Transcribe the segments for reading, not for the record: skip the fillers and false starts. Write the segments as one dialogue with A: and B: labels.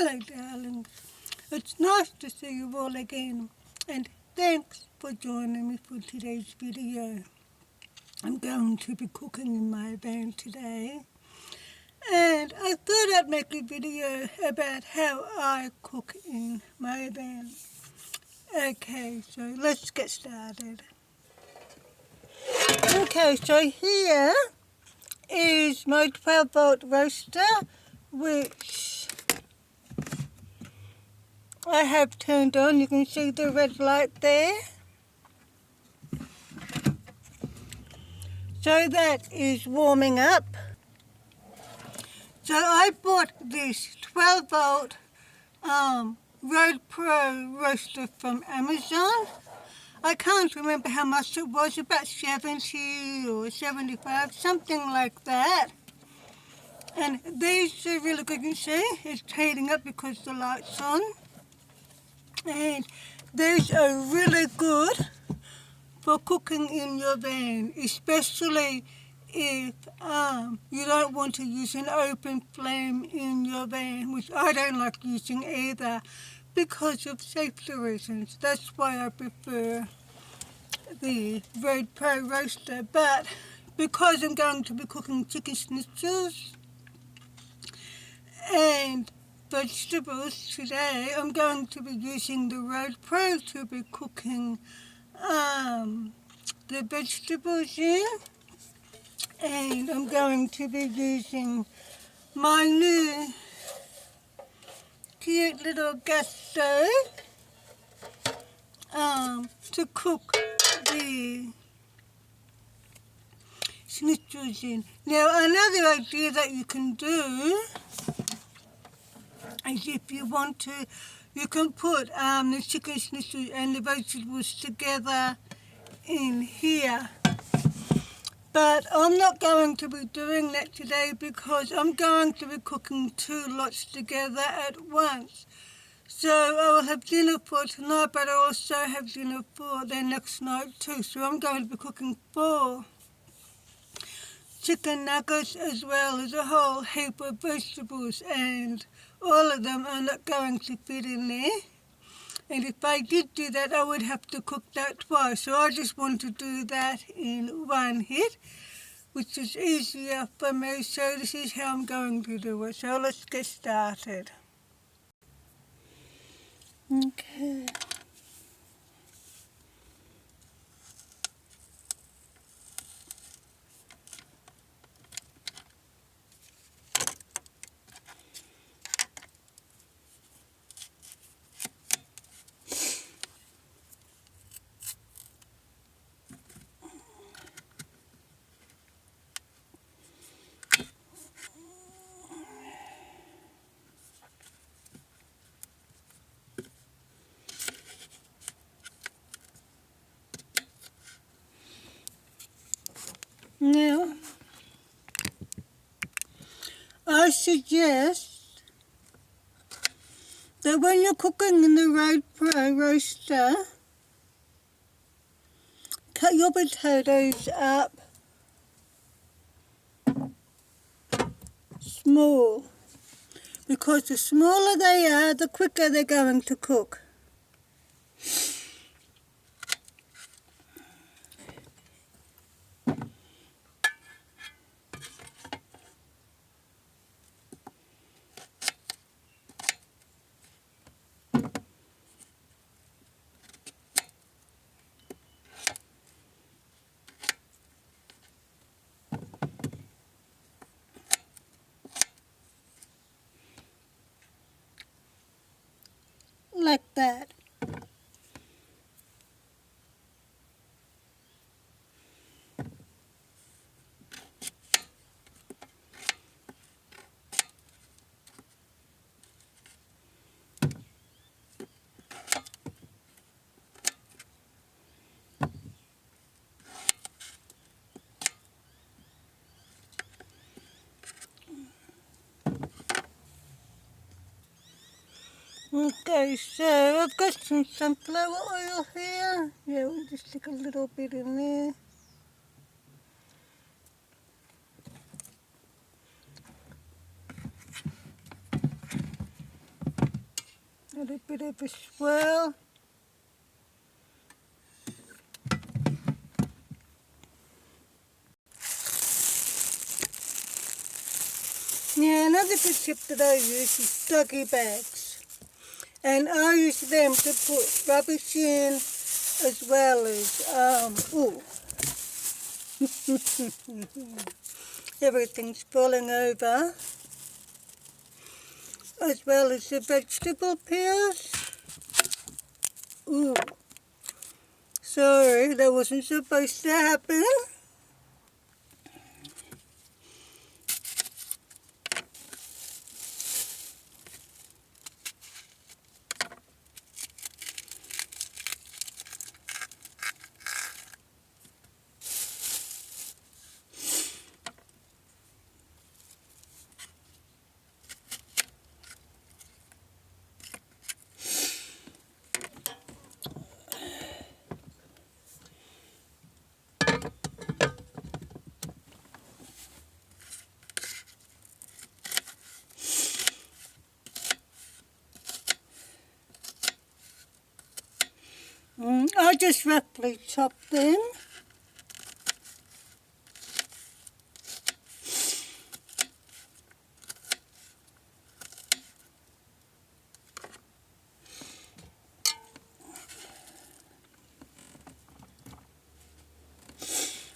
A: Hello, darlings. It's nice to see you all again, and thanks for joining me for today's video. I'm going to be cooking in my van today, and I thought I'd make a video about how I cook in my van. Okay, so let's get started. Okay, so here is my 12-volt roaster, which I have turned on. You can see the red light there. So that is warming up. So I bought this 12-volt Rode Pro roaster from Amazon. I can't remember how much it was, about 70 or 75, something like that. And these are really good. You can see it's heating up because the light's on. And these are really good for cooking in your van, especially if you don't want to use an open flame in your van, which I don't like using either because of safety reasons. That's why I prefer the Rode Pro roaster. But because I'm going to be cooking chicken schnitzels and vegetables today, I'm going to be using the Rode Pro to be cooking the vegetables in, and I'm going to be using my new cute little gas stove to cook the schnitzels in. Now, another idea that you can do is, if you want to, you can put the chicken schnitzels and the vegetables together in here. But I'm not going to be doing that today because I'm going to be cooking two lots together at once. So I will have dinner for tonight, but I also have dinner for the next night too. So I'm going to be cooking 4 chicken nuggets as well as a whole heap of vegetables, and all of them are not going to fit in there. And if I did do that, I would have to cook that twice. So I just want to do that in one hit, which is easier for me. So this is how I'm going to do it. So let's get started. Okay. Now, I suggest that when you're cooking in the Rode Pro roaster, cut your potatoes up small, because the smaller they are, the quicker they're going to cook. Like that. Okay, so I've got some sunflower oil here. Yeah, we'll just stick a little bit in there. Another bit of a swirl. Now another good tip that I use is doggy bags. And I use them to put rubbish in as well as, everything's falling over. As well as the vegetable peels. Ooh. Sorry, that wasn't supposed to happen. I just roughly chop them.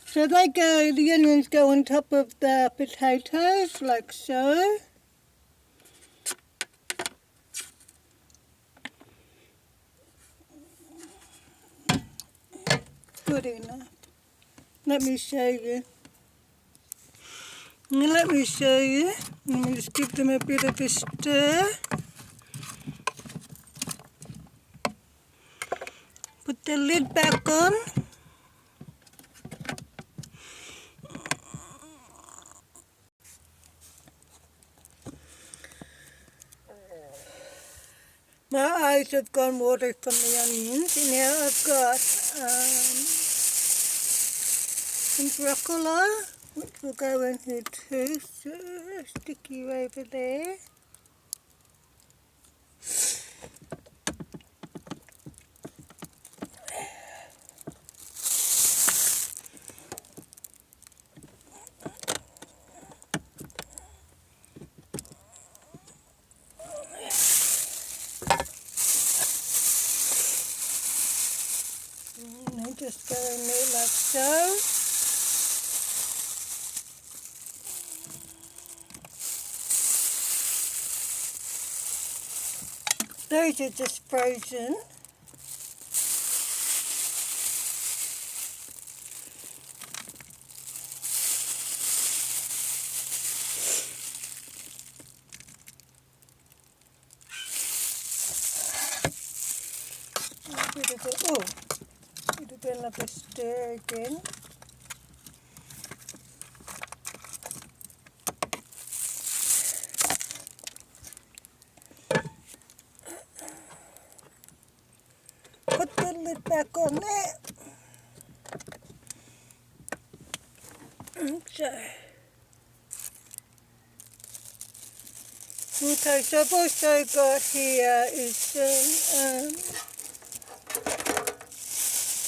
A: So the onions go on top of the potatoes, like so. Good enough. Let me show you. Let me just give them a bit of a stir. Put the lid back on. My eyes have gone watery from the onions. And now I've got some broccoli, which will go in here too. So stick you over there. And just go in there like so. Those are just frozen. A bit of a stir again. Put the lid back on there. Okay, so I've also got here is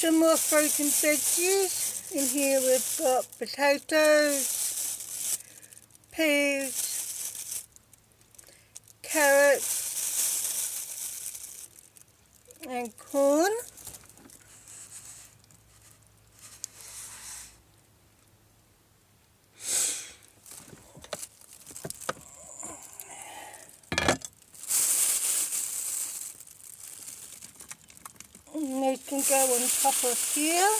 A: some more frozen veggies. In here we've got potatoes, peas, carrots, and corn. And these can go on top of here.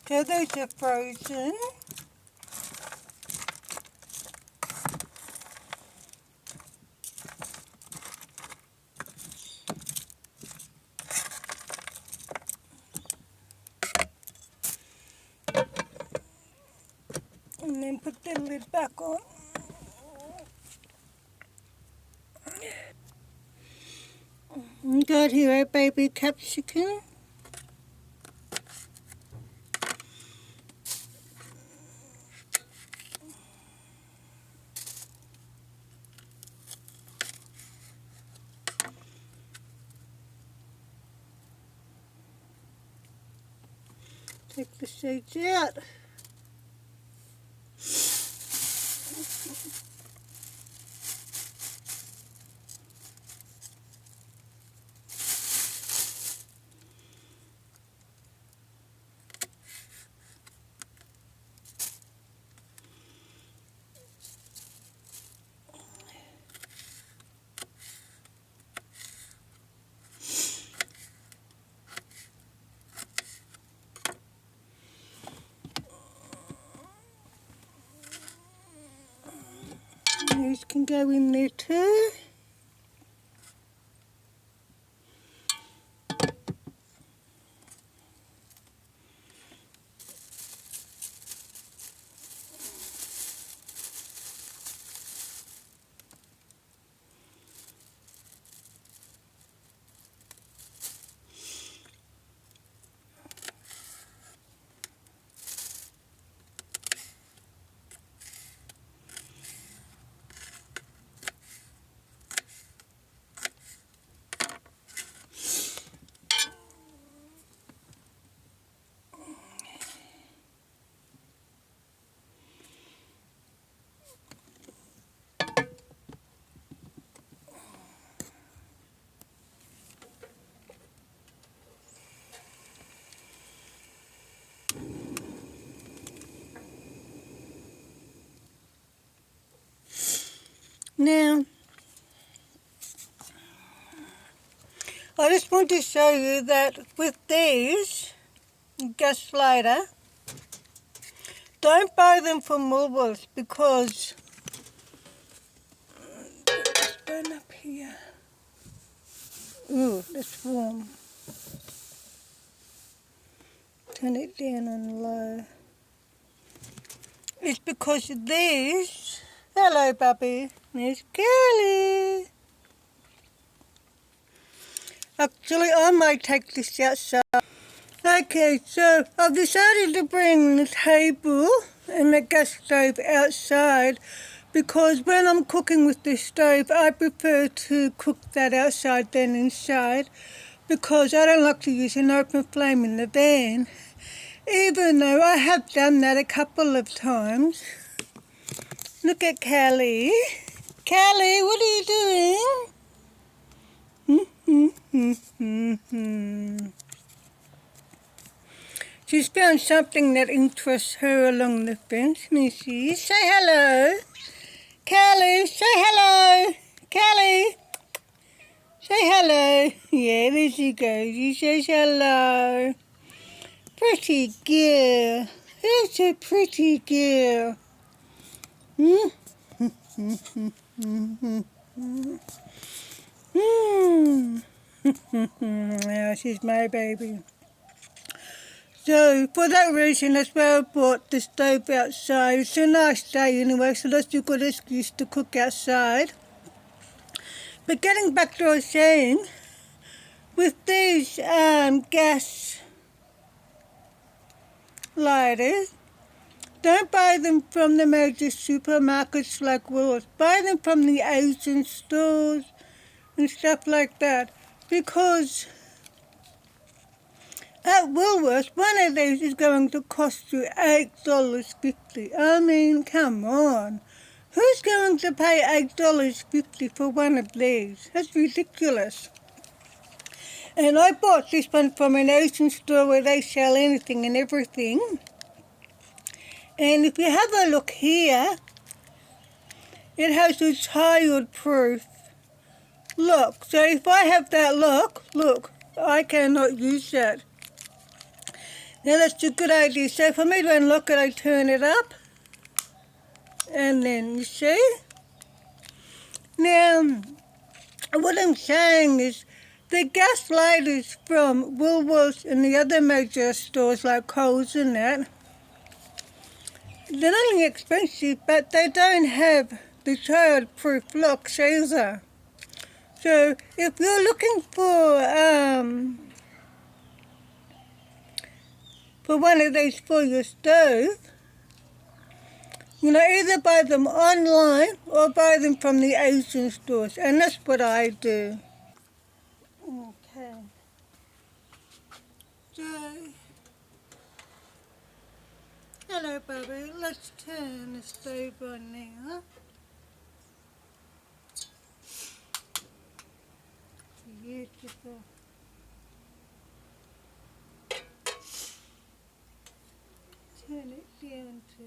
A: So those are frozen. And then put the lid back on. Got here a baby capsicum. Take the seeds out. These can go in there too. Now, I just want to show you that with these gas lighter, don't buy them from Woolworths because let's burn up here. Ooh, that's warm. Turn it down on low. It's because these. Hello, Bubby. There's Kelly. Actually, I might take this outside. Okay, so I've decided to bring the table and the gas stove outside because when I'm cooking with the stove, I prefer to cook that outside than inside because I don't like to use an open flame in the van, even though I have done that a couple of times. Look at Callie. Callie, what are you doing? She's found something that interests her along the fence. Missy, say hello. Callie, say hello. Callie, say hello. Yeah, there she goes. She says hello. Pretty girl. Who's a pretty girl? Yeah, she's my baby. So, for that reason, that's why I brought the stove outside. It's a nice day anyway, so that's a good excuse to cook outside. But getting back to what I was saying, with these gas lighters, don't buy them from the major supermarkets like Woolworths. Buy them from the Asian stores and stuff like that. Because at Woolworths, one of these is going to cost you $8.50. I mean, come on. Who's going to pay $8.50 for one of these? That's ridiculous. And I bought this one from an Asian store where they sell anything and everything. And if you have a look here, it has a child-proof lock. So if I have that lock, look, I cannot use that. Now that's a good idea. So for me to unlock it, I turn it up. And then, you see? Now, what I'm saying is, the gas lighters from Woolworths and the other major stores like Coles and that, they're not only expensive, but they don't have the child-proof locks either. So So if you're looking for one of these for your stove, either buy them online or buy them from the Asian stores, and that's what I do. Okay. So, hello, Bobby. Let's turn the stove on now. Beautiful. Turn it down to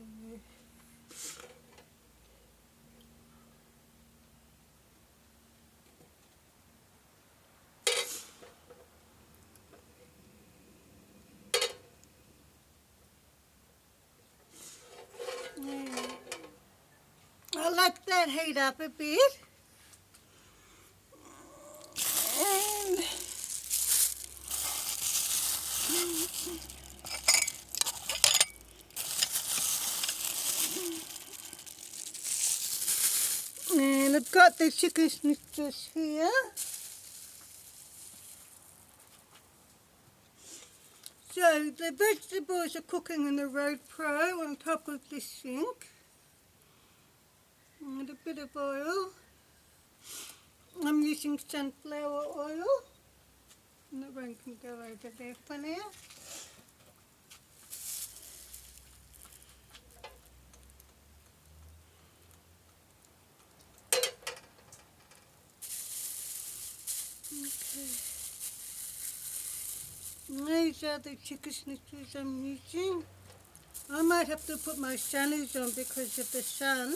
A: I'll let that heat up a bit. And I've got the chicken schnitzels here. So the vegetables are cooking in the Road Pro on top of the sink. And a bit of oil. I'm using sunflower oil. And that one can go over there for now. Okay. These are the chicken schnitzels I'm using. I might have to put my sunnies on because of the sun.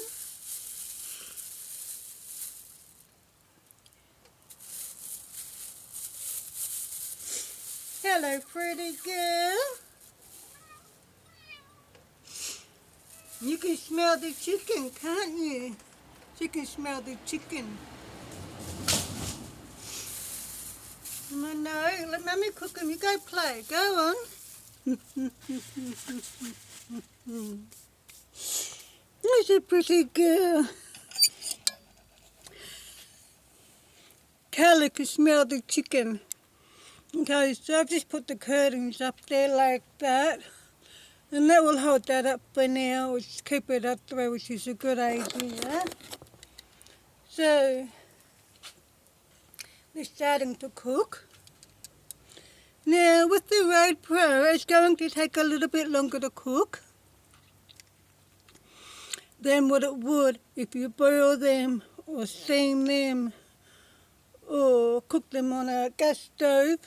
A: Hello, pretty girl. You can smell the chicken, can't you? You can smell the chicken. No, let Mummy cook them. You go play. Go on. Who's a pretty girl? Carla can smell the chicken. Okay, so I've just put the curtains up there like that. And that will hold that up for now. Just keep it up there, which is a good idea. So, they're starting to cook. Now, with the Road Pro, it's going to take a little bit longer to cook than what it would if you boil them or steam them or cook them on a gas stove.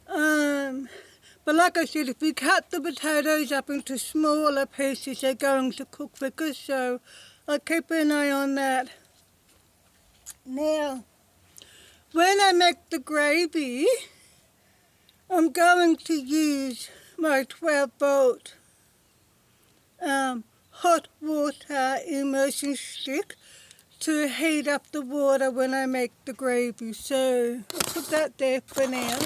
A: But like I said, if you cut the potatoes up into smaller pieces, they're going to cook quicker, so I'll keep an eye on that. Now, when I make the gravy, I'm going to use my 12-volt hot water immersion stick to heat up the water when I make the gravy. So I'll put that there for now.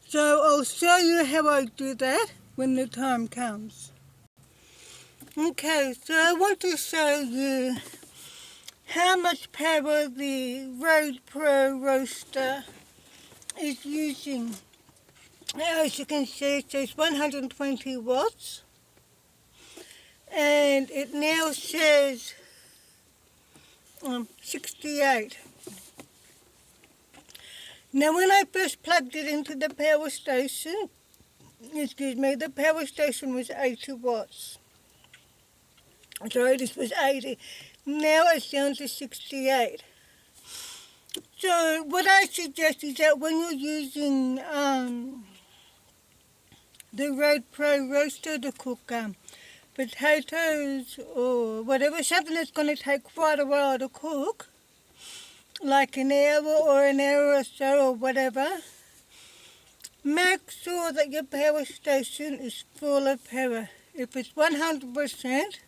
A: So I'll show you how I do that when the time comes. Okay, so I want to show you how much power the Road Pro roaster is using. As you can see, it says 120 watts. And it now says 68. Now when I first plugged it into the power station, the power station was 80 watts. Sorry, this was 80. Now it's down to 68. So what I suggest is that when you're using the Road Pro roaster to cook potatoes or whatever, something that's going to take quite a while to cook, like an hour or an hour or so or whatever, make sure that your power station is full of power. If it's 100%,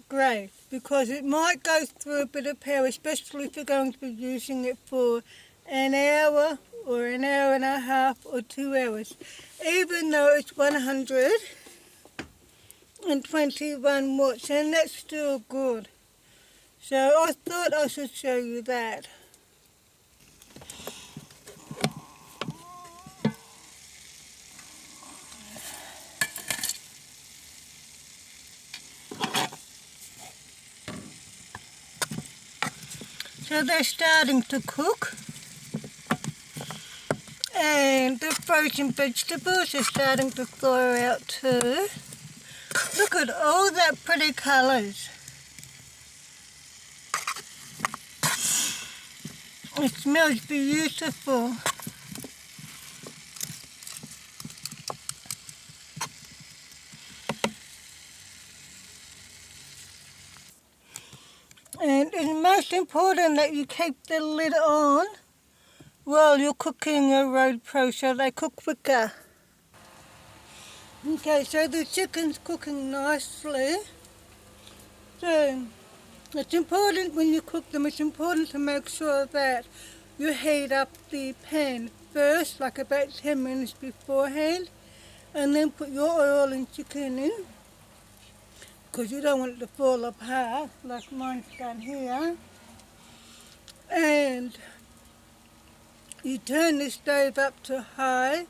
A: great, because it might go through a bit of power, especially if you're going to be using it for an hour or an hour and a half or 2 hours. Even though it's 121 watts, and that's still good. So I thought I should show you that. So they're starting to cook, and the frozen vegetables are starting to thaw out too. Look at all that pretty colours. It smells beautiful. And it's most important that you keep the lid on while you're cooking your Road Pro so they cook quicker. Okay, so the chicken's cooking nicely. So it's important when you cook them, it's important to make sure that you heat up the pan first, like about 10 minutes beforehand, and then put your oil and chicken in, because you don't want it to fall apart like mine's done here. And you turn the stove up to high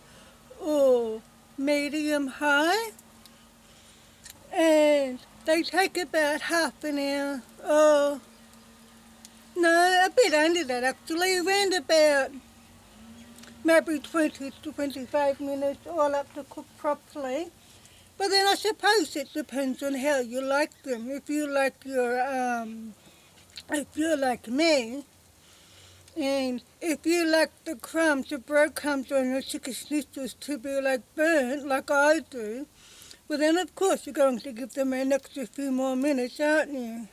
A: or medium high, and they take about half an hour, or no, a bit under that actually, around about maybe 20 to 25 minutes all up to cook properly. But then I suppose it depends on how you like them. If you like if you're like me, and if you like the crumbs, the breadcrumbs on your chicken schnitzels to be like burnt, like I do, well then of course you're going to give them an extra few more minutes, aren't you?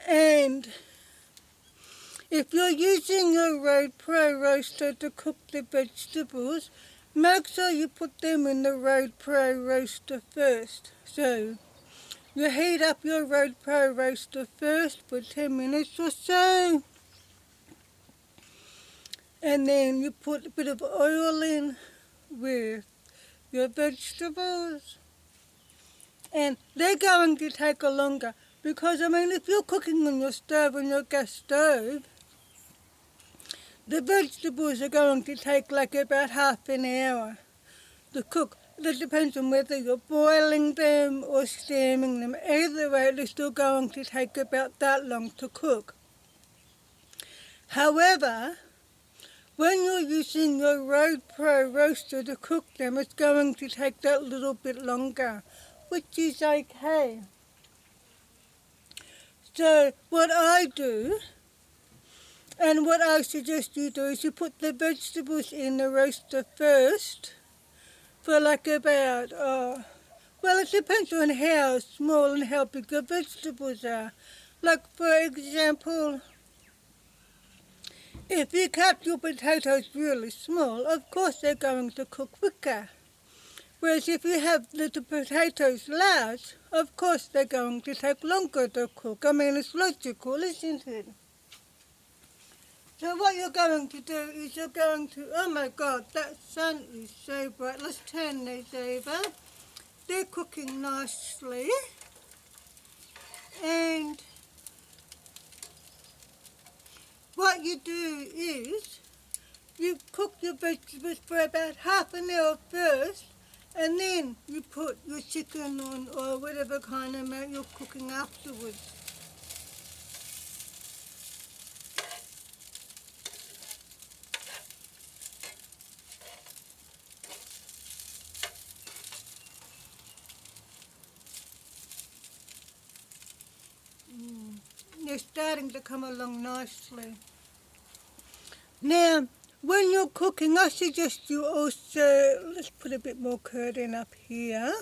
A: And if you're using your Road Pro roaster to cook the vegetables, make sure you put them in the Road Pro roaster first. So you heat up your Road Pro roaster first for 10 minutes or so, and then you put a bit of oil in with your vegetables, and they're going to take a longer, because I mean if you're cooking on your stove, on your gas stove, the vegetables are going to take like about half an hour to cook. That depends on whether you're boiling them or steaming them. Either way, they're still going to take about that long to cook. However, when you're using your Road Pro roaster to cook them, it's going to take that little bit longer, which is okay. So what I do, and what I suggest you do, is you put the vegetables in the roaster first for like about, well, it depends on how small and how big the vegetables are. Like, for example, if you cut your potatoes really small, of course they're going to cook quicker. Whereas if you have the potatoes large, of course they're going to take longer to cook. I mean, it's logical, isn't it? So what you're going to do is you're going to, oh my God, that sun is so bright. Let's turn these over. They're cooking nicely. And what you do is you cook your vegetables for about half an hour first, and then you put your chicken on or whatever kind of meat you're cooking afterwards. They're starting to come along nicely. Now, when you're cooking, I suggest you also, let's put a bit more curtain up here,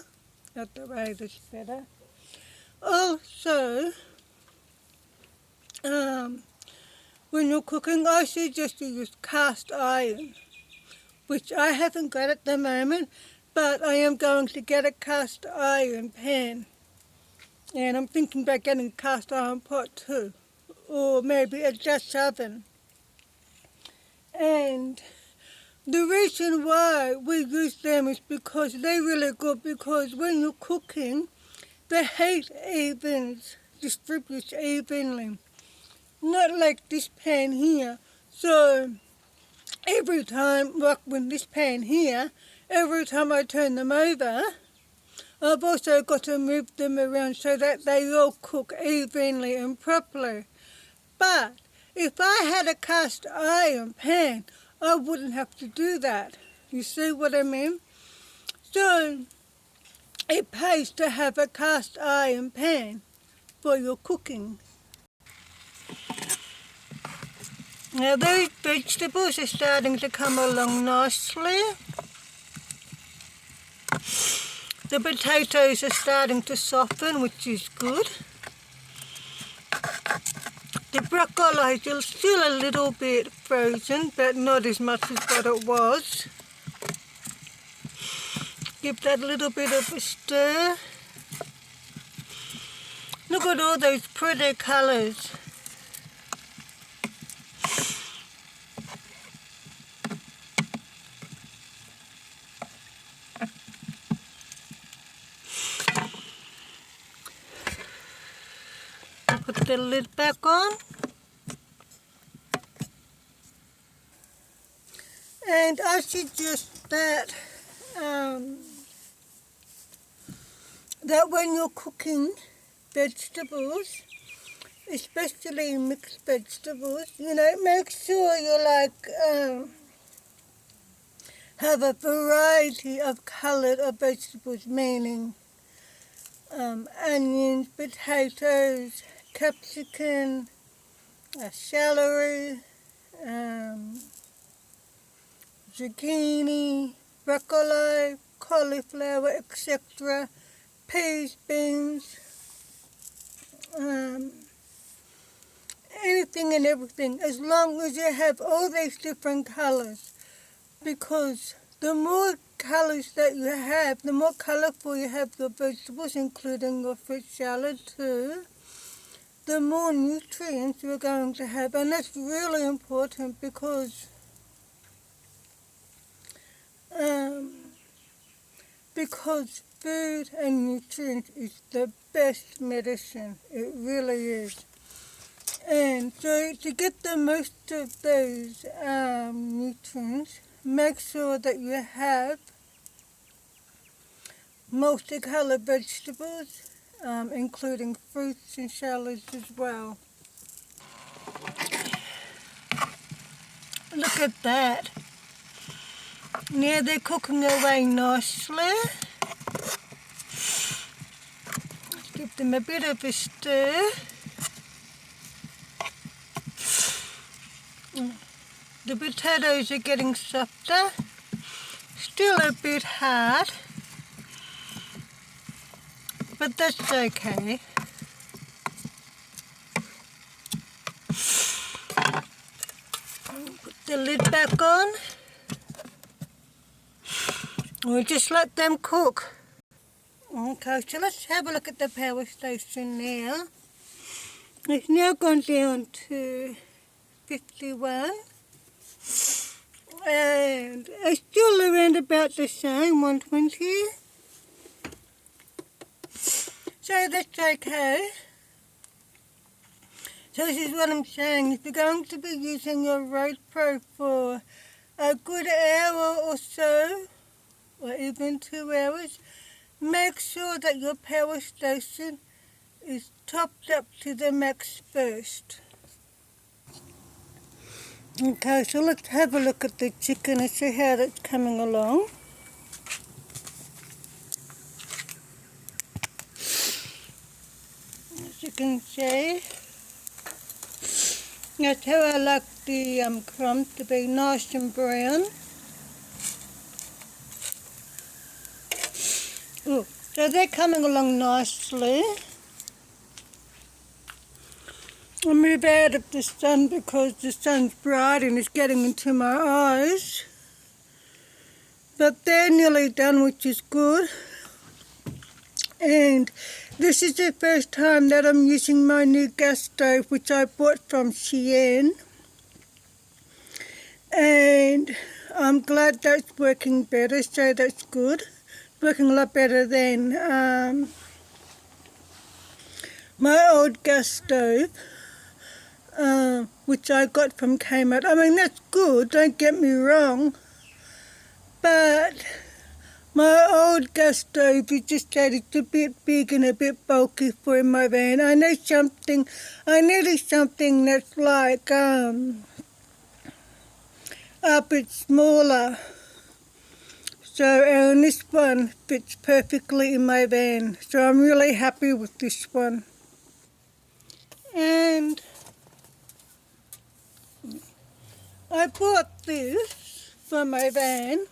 A: out the way that's better. Also, when you're cooking, I suggest you use cast iron, which I haven't got at the moment, but I am going to get a cast iron pan. And I'm thinking about getting a cast iron pot too, or maybe a Dutch oven. And the reason why we use them is because they're really good, because when you're cooking, the heat evens distributes evenly. Not like this pan here. So every time, like with this pan here, every time I turn them over, I've also got to move them around so that they all cook evenly and properly. But if I had a cast iron pan, I wouldn't have to do that. You see what I mean? So it pays to have a cast iron pan for your cooking. Now those vegetables are starting to come along nicely. The potatoes are starting to soften, which is good. The broccoli is still a little bit frozen, but not as much as what it was. Give that a little bit of a stir. Look at all those pretty colours. Put the lid back on. And I suggest that that when you're cooking vegetables, especially mixed vegetables, make sure you have a variety of coloured vegetables, meaning onions, potatoes, capsicum, celery, zucchini, broccoli, cauliflower, etc., peas, beans, anything and everything, as long as you have all these different colours, because the more colours that you have, the more colourful you have your vegetables, including your fruit salad too, the more nutrients you're going to have. And that's really important because food and nutrients is the best medicine. It really is. And so to get the most of those nutrients, make sure that you have multicolored vegetables, including fruits and salads as well. Look at that. Now they're cooking away nicely. Let's give them a bit of a stir. The potatoes are getting softer, still a bit hard, but that's okay. Put the lid back on. We'll just let them cook. Okay, so let's have a look at the power station now. It's now gone down to 51. And it's still around about the same, 120. So that's okay. So this is what I'm saying. If you're going to be using your Road Pro for a good hour or so, or even 2 hours, make sure that your power station is topped up to the max first. Okay, so let's have a look at the chicken and see how that's coming along. As you can see, that's how I like the crumbs to be nice and brown. Ooh, so they're coming along nicely. I'll move out of the sun because the sun's bright and it's getting into my eyes. But they're nearly done, which is good. And this is the first time that I'm using my new gas stove, which I bought from Shein. And I'm glad that's working better, so that's good. Working a lot better than my old gas stove, which I got from Kmart. I mean, that's good, don't get me wrong, but my old gas stove is just that it's a bit big and a bit bulky for in my van. I needed something that's like, a bit smaller. So, and this one fits perfectly in my van. So I'm really happy with this one. And I bought this for my van,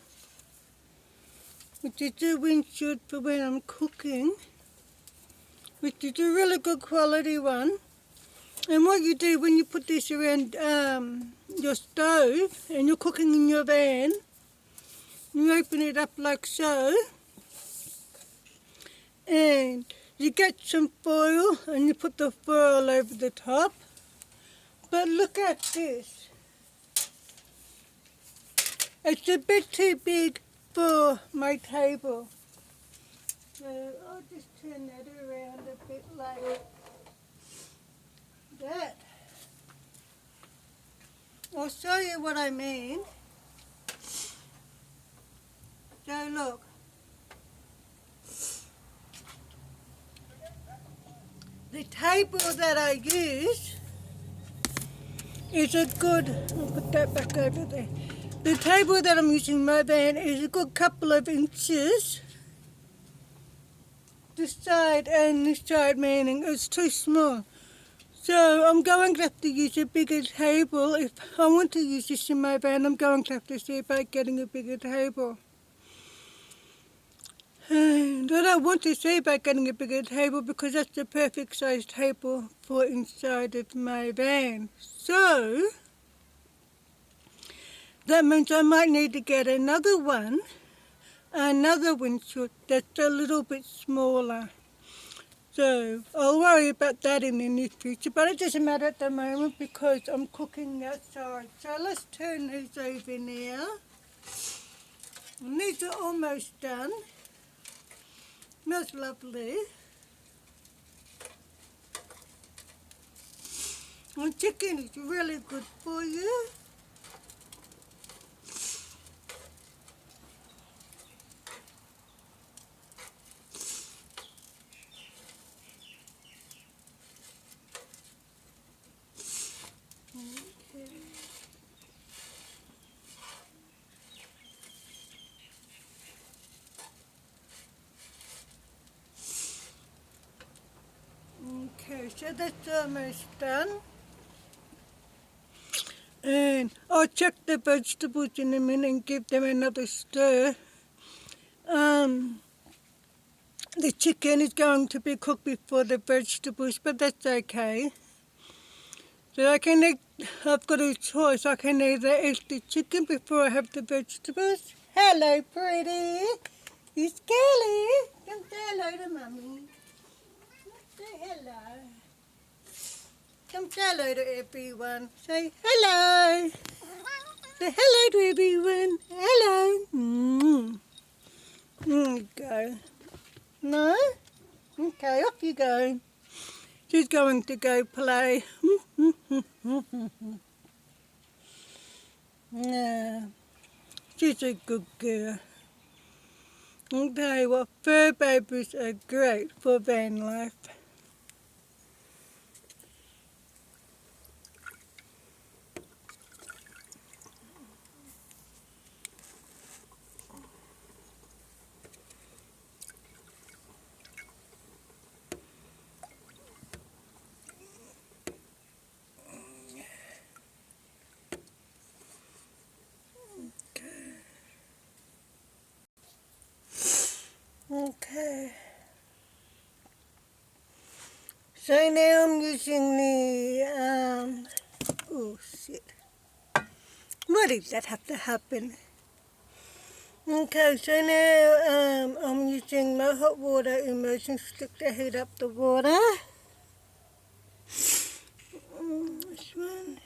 A: which is a windshield for when I'm cooking, which is a really good quality one. And what you do when you put this around your stove and you're cooking in your van, you open it up like so, and you get some foil and you put the foil over the top. But look at this. It's a bit too big for my table. So I'll just turn that around a bit like that. I'll show you what I mean. So look. The table that I use is a good, I'll put that back over there. The table that I'm using in my van is a good couple of inches. This side and this side, meaning it's too small. So I'm going to have to use a bigger table. If I want to use this in my van, I'm going to have to see about getting a bigger table. And I don't want to see about getting a bigger table because that's the perfect size table for inside of my van. So that means I might need to get another one, another windshield that's a little bit smaller. So I'll worry about that in the near future, but it doesn't matter at the moment because I'm cooking outside. So let's turn these over now. And these are almost done. Smells lovely. And chicken is really good for you. Okay, so that's almost done. And I'll check the vegetables in a minute and give them another stir. The chicken is going to be cooked before the vegetables, but that's okay. So I've got a choice. I can either eat the chicken before I have the vegetables. Hello, pretty. It's Kelly. Come say hello to Mummy. Say hello. Come say hello to everyone. Say hello. Say hello to everyone. Hello. There you go. No? Okay, off you go. She's going to go play. Yeah, she's a good girl. Okay, well, fur babies are great for van life. Okay. So now I'm using the, oh shit. Why did that have to happen? Okay, so now I'm using my hot water immersion stick to heat up the water. This one.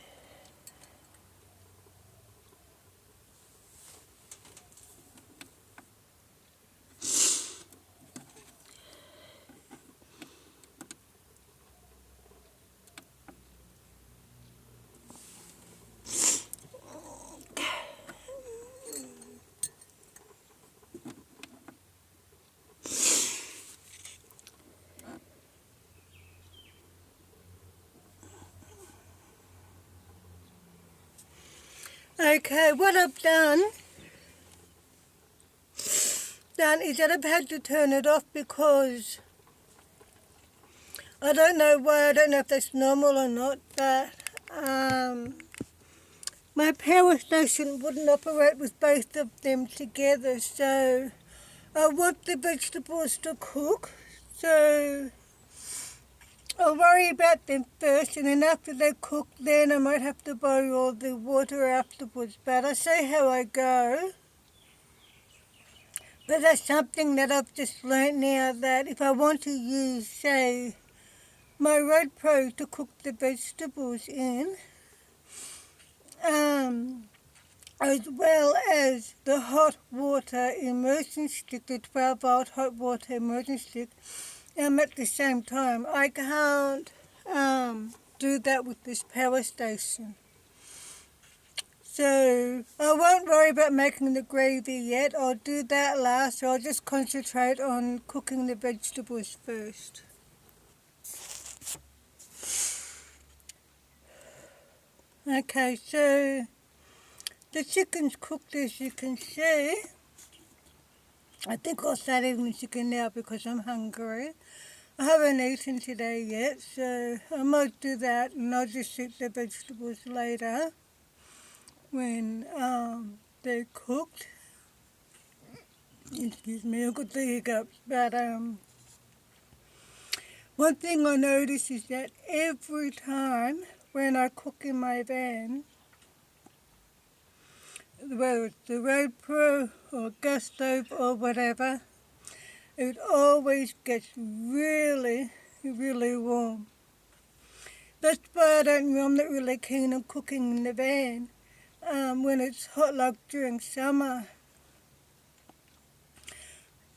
A: Okay, what I've done is that I've had to turn it off because I don't know why, I don't know if that's normal or not, but my power station wouldn't operate with both of them together, so I want the vegetables to cook, so I'll worry about them first, and then after they cook, then I might have to boil all the water afterwards, but I'll see how I go. But that's something that I've just learnt now, that if I want to use, say, my Road Pro to cook the vegetables in, as well as the hot water immersion stick, the 12-volt hot water immersion stick, at the same time. I can't do that with this power station. So I won't worry about making the gravy yet. I'll do that last. So I'll just concentrate on cooking the vegetables first. Okay, so the chicken's cooked, as you can see. I think I'll start eating the chicken now because I'm hungry. I haven't eaten today yet, so I might do that, and I'll just eat the vegetables later when they're cooked. Excuse me, I've got the hiccups. But one thing I notice is that every time when I cook in my van, whether it's the Road Pro or gas stove or whatever, it always gets really, really warm. That's why I'm not really keen on cooking in the van when it's hot, like during summer.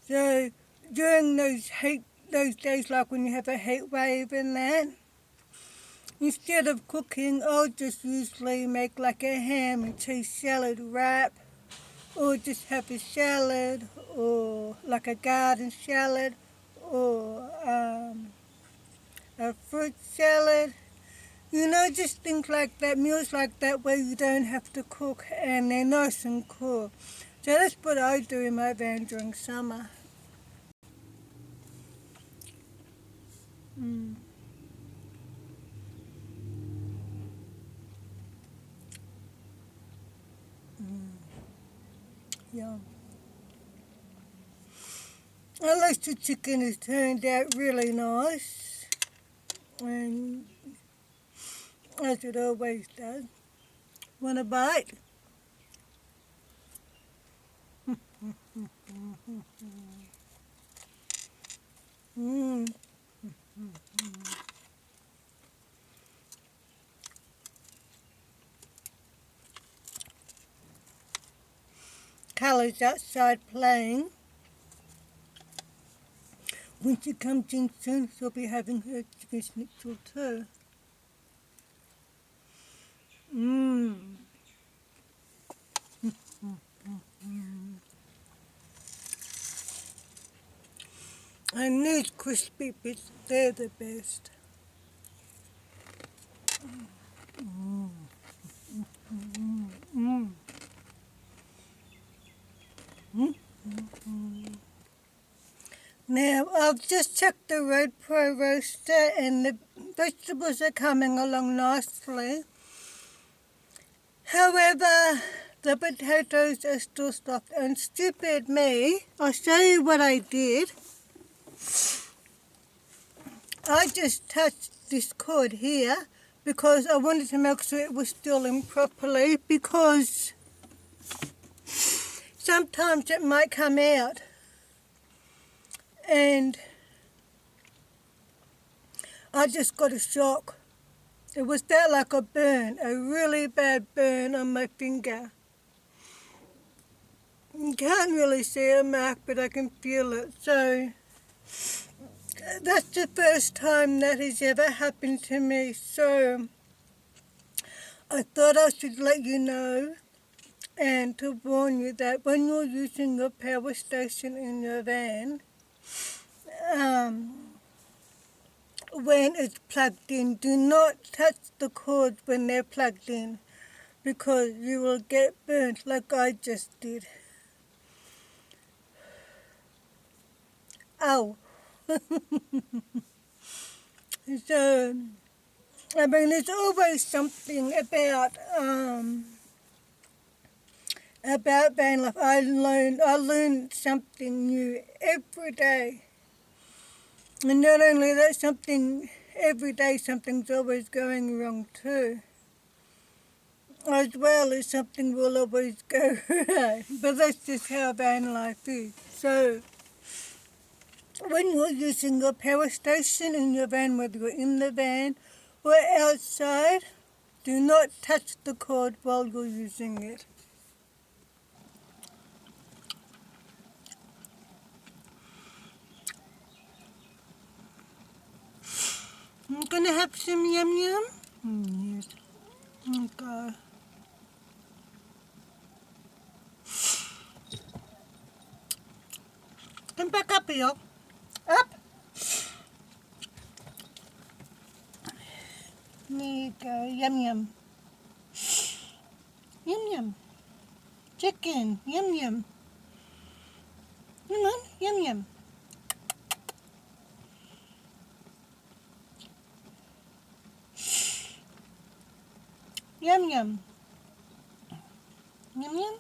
A: So during those days, like when you have a heat wave and that, instead of cooking, I'll just usually make like a ham and cheese salad wrap, or just have a salad, or like a garden salad, or a fruit salad. You know, just things like that, meals like that where you don't have to cook and they're nice and cool. So that's what I do in my van during summer. Mm. Yeah. At least the chicken has turned out really nice, and as it always does. Want a bite? Mm. Carla's outside playing. When she comes in soon, she'll be having her chicken schnitzel too. Mmm. And these crispy bits, they're the best. Mm. Mm. Mm. Mm. Now, I've just checked the Road Pro roaster and the vegetables are coming along nicely. However, the potatoes are still soft, and stupid me, I'll show you what I did. I just touched this cord here because I wanted to make sure it was still in properly, because sometimes it might come out. And I just got a shock. It was felt like a burn, a really bad burn on my finger. You can't really see a mark, but I can feel it. So that's the first time that has ever happened to me. So I thought I should let you know and to warn you that when you're using your power station in your van, when it's plugged in, do not touch the cords when they're plugged in, because you will get burnt like I just did. Ow. So, I mean, there's always something about van life. I learn something new every day. And not only that, every day something's always going wrong too. As well as something will always go right. But that's just how van life is. So, when you're using your power station in your van, whether you're in the van or outside, do not touch the cord while you're using it. I'm gonna have some yum yum. Yes. Okay. Come back up here. Up. There you go. Yum yum. Yum yum. Chicken. Yum yum. Come on. Yum yum. Yum yum. Yum yum.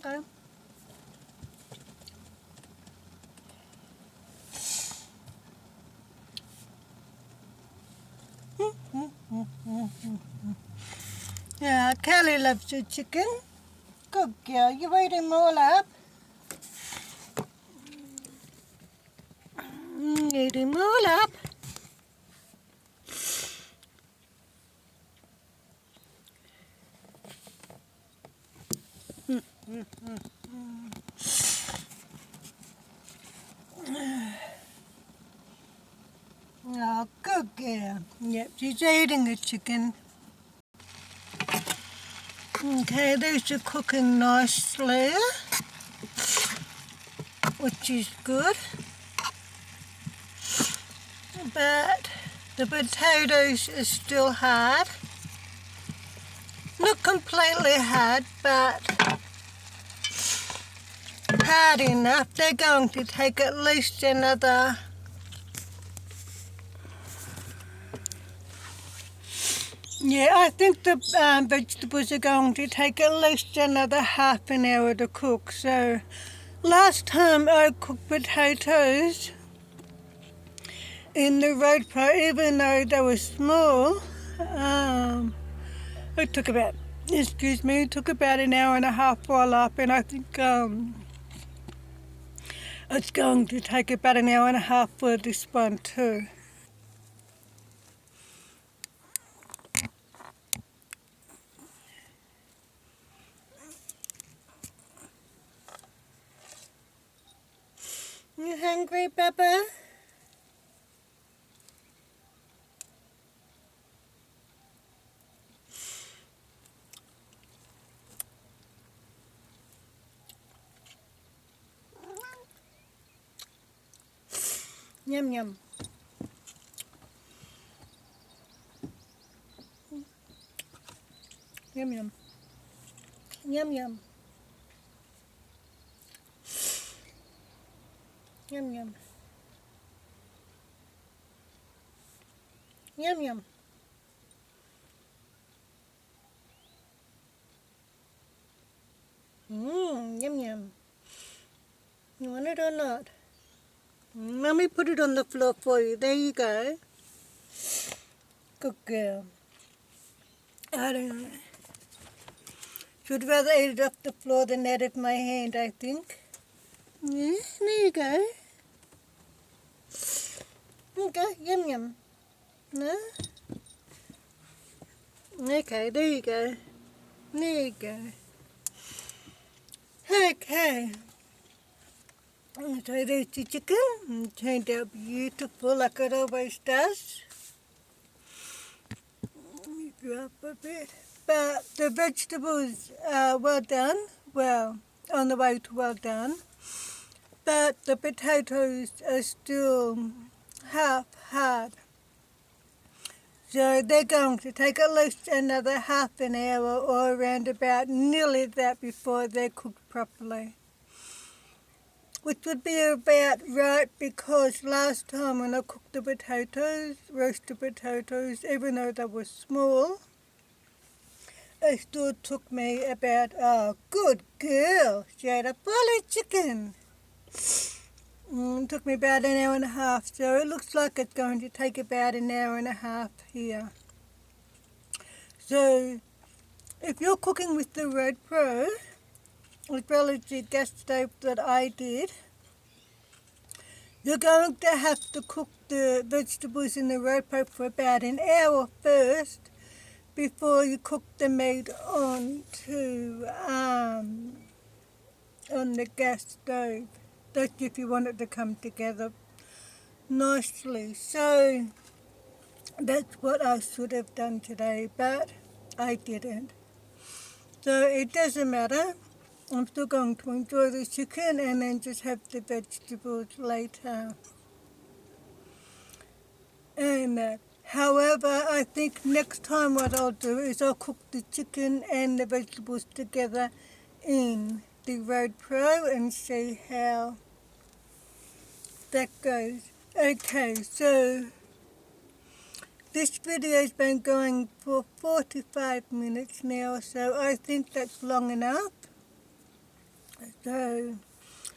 A: Okay. Yeah, Kelly loves your chicken. Good girl. You ate them all up. Ate them all up. Oh, good girl. Yep, she's eating the chicken. Okay, these are cooking nicely, which is good. But the potatoes are still hard. Not completely hard, but hard enough. They're going to take at least another I think the vegetables are going to take at least another half an hour to cook. So last time I cooked potatoes in the road pro, even though they were small, it took about an hour and a half while up, and I think it's going to take about an hour and a half for this one too. You hungry, Bubba? Yum yum. Yum yum. Yum yum. Yum yum. Yum yum. Yum yum. You want it or not? Mommy put it on the floor for you. There you go. Good girl. I don't know. Should rather eat it off the floor than out of my hand, I think. Yeah, there you go. Okay, yum yum. No? Okay, there you go. There you go. Okay. So there's the chicken. It turned out beautiful like it always does. Move you up a bit. But the vegetables are well done. Well, on the way to well done, but the potatoes are still half hard. So they're going to take at least another half an hour or around about nearly that before they're cooked properly. Which would be about right, because last time when I cooked the potatoes, roasted potatoes, even though they were small, it still took me about, oh, good girl, she ate a bowl of chicken. It took me about an hour and a half, so it looks like it's going to take about an hour and a half here. So, if you're cooking with the Road Pro, as well as the gas stove that I did, you're going to have to cook the vegetables in the Road Pro for about an hour first before you cook the meat on the gas stove. That's if you want it to come together nicely. So that's what I should have done today, but I didn't. So it doesn't matter. I'm still going to enjoy the chicken and then just have the vegetables later. And however, I think next time what I'll do is I'll cook the chicken and the vegetables together in the Road Pro and see how that goes. Okay, so this video's been going for 45 minutes now, so I think that's long enough. So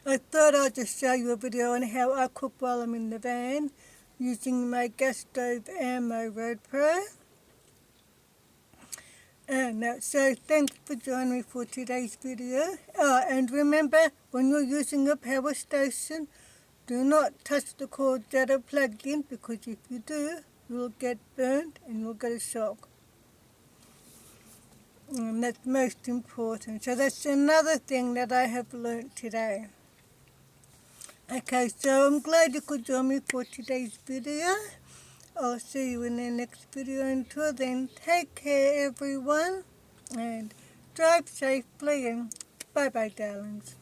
A: I thought I'd just show you a video on how I cook while I'm in the van using my gas stove and my Road Pro. And so thanks for joining me for today's video. And remember, when you're using a power station, do not touch the cords that are plugged in, because if you do, you'll get burnt and you'll get a shock. And that's most important. So that's another thing that I have learnt today. Okay, so I'm glad you could join me for today's video. I'll see you in the next video. Until then, take care everyone and drive safely, and bye bye darlings.